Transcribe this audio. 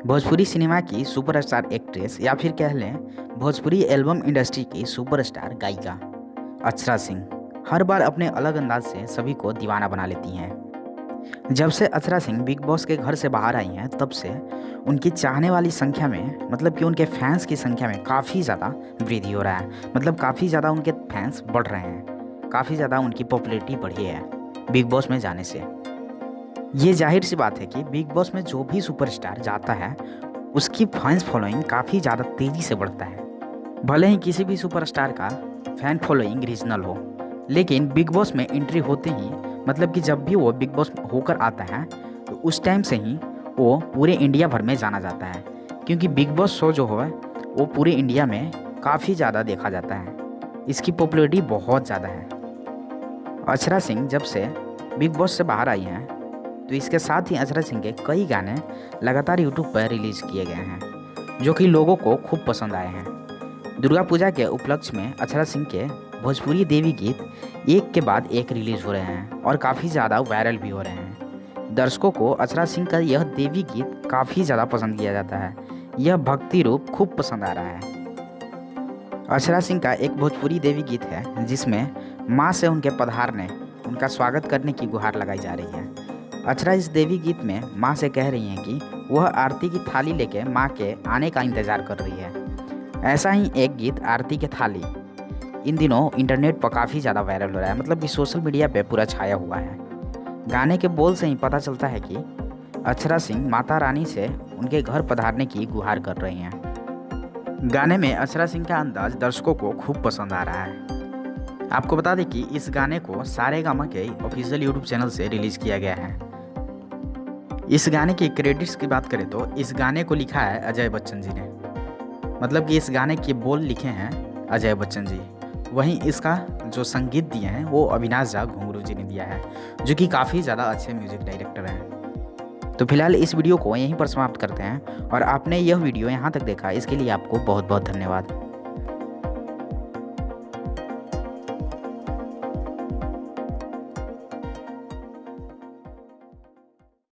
Bhojpuri cinema की superstar actress या फिर कह लें भोजपुरी एल्बम इंडस्ट्री की सुपरस्टार गायिका अक्षरा सिंह हर बार अपने अलग अंदाज से सभी को दीवाना बना लेती हैं। जब से अक्षरा सिंह बिग बॉस के घर से बाहर आई हैं तब से उनकी चाहने वाली संख्या में मतलब कि उनके फैंस की संख्या में काफ़ी ज़्यादा वृद्धि हो रहा है। मतलब काफ़ी ज़्यादा उनके फैंस बढ़ रहे हैं, काफ़ी ज़्यादा उनकी पॉपुलैरिटी बढ़ी है बिग बॉस में जाने से। ये जाहिर सी बात है कि बिग बॉस में जो भी सुपरस्टार जाता है उसकी फैंस फॉलोइंग काफ़ी ज़्यादा तेज़ी से बढ़ता है। भले ही किसी भी सुपरस्टार का फैन फॉलोइंग रीजनल हो, लेकिन बिग बॉस में एंट्री होते ही मतलब कि जब भी वो बिग बॉस होकर आता है तो उस टाइम से ही वो पूरे इंडिया भर में जाना जाता है, क्योंकि बिग बॉस शो जो है वो पूरे इंडिया में काफ़ी ज़्यादा देखा जाता है। इसकी पॉपुलैरिटी बहुत ज़्यादा है। अक्षरा सिंह जब से बिग बॉस से बाहर आई हैं तो इसके साथ ही अक्षरा सिंह के कई गाने लगातार यूट्यूब पर रिलीज़ किए गए हैं जो कि लोगों को खूब पसंद आए हैं। दुर्गा पूजा के उपलक्ष्य में अक्षरा सिंह के भोजपुरी देवी गीत एक के बाद एक रिलीज़ हो रहे हैं और काफ़ी ज़्यादा वायरल भी हो रहे हैं। दर्शकों को अक्षरा सिंह का यह देवी गीत काफ़ी ज़्यादा पसंद किया जाता है। यह भक्ति रूप खूब पसंद आ रहा है। अक्षरा सिंह का एक भोजपुरी देवी गीत है जिसमें माँ से उनके पधारने उनका स्वागत करने की गुहार लगाई जा रही है। अक्षरा इस देवी गीत में माँ से कह रही हैं कि वह आरती की थाली लेके माँ के आने का इंतज़ार कर रही है। ऐसा ही एक गीत आरती के थाली इन दिनों इंटरनेट पर काफ़ी ज़्यादा वायरल हो रहा है, मतलब कि सोशल मीडिया पे पूरा छाया हुआ है। गाने के बोल से ही पता चलता है कि अक्षरा सिंह माता रानी से उनके घर पधारने की गुहार कर रही हैं। गाने में अक्षरा सिंह का अंदाज दर्शकों को खूब पसंद आ रहा है। आपको बता दें कि इस गाने को सारेगामा के ऑफिशियल यूट्यूब चैनल से रिलीज़ किया गया है। इस गाने की क्रेडिट्स की बात करें तो इस गाने को लिखा है अजय बच्चन जी ने, मतलब कि इस गाने के बोल लिखे हैं अजय बच्चन जी। वहीं इसका जो संगीत दिए हैं वो अविनाश झा घुंगरू जी ने दिया है, जो कि काफ़ी ज़्यादा अच्छे म्यूजिक डायरेक्टर हैं। तो फिलहाल इस वीडियो को यहीं पर समाप्त करते हैं और आपने यह वीडियो यहाँ तक देखा इसके लिए आपको बहुत बहुत धन्यवाद।